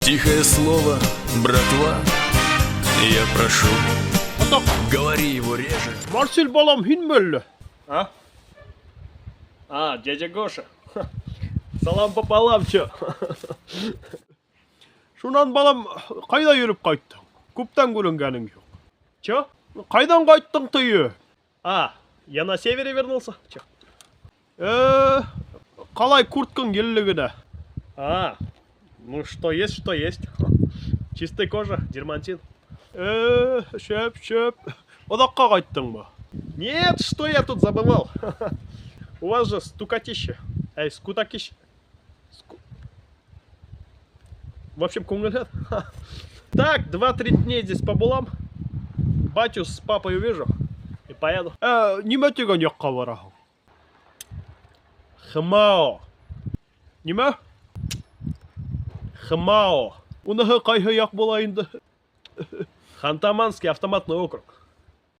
Тихое слово, братва, я прошу, Атақ, говори его реже. Марсель балам хинмелі. А? А, дядя Гоша. Салам пополам, чё? Шунан балам қайда жүріп қайттың? Көптен көрінгенің жоқ. Чё? Қайдан қайттың тыйы? А, я на севере вернулся. Чё? Қалай курткың елігіне? А, ну что есть, что есть. Чистая кожа, дермантин. Шөп. Одаққа қайттың ба? Нет, что я тут забывал? У вас же стукатище. Эй, скутакище. В общем, кунгулет. Так, 2-3 дней здесь побулам. Батю с папой увижу. И поеду. Неме деген жаққа барасың? Хмао. Неме? Хмао. Уныһы қайһы яқ болайынды? Хантаманский автоматный округ.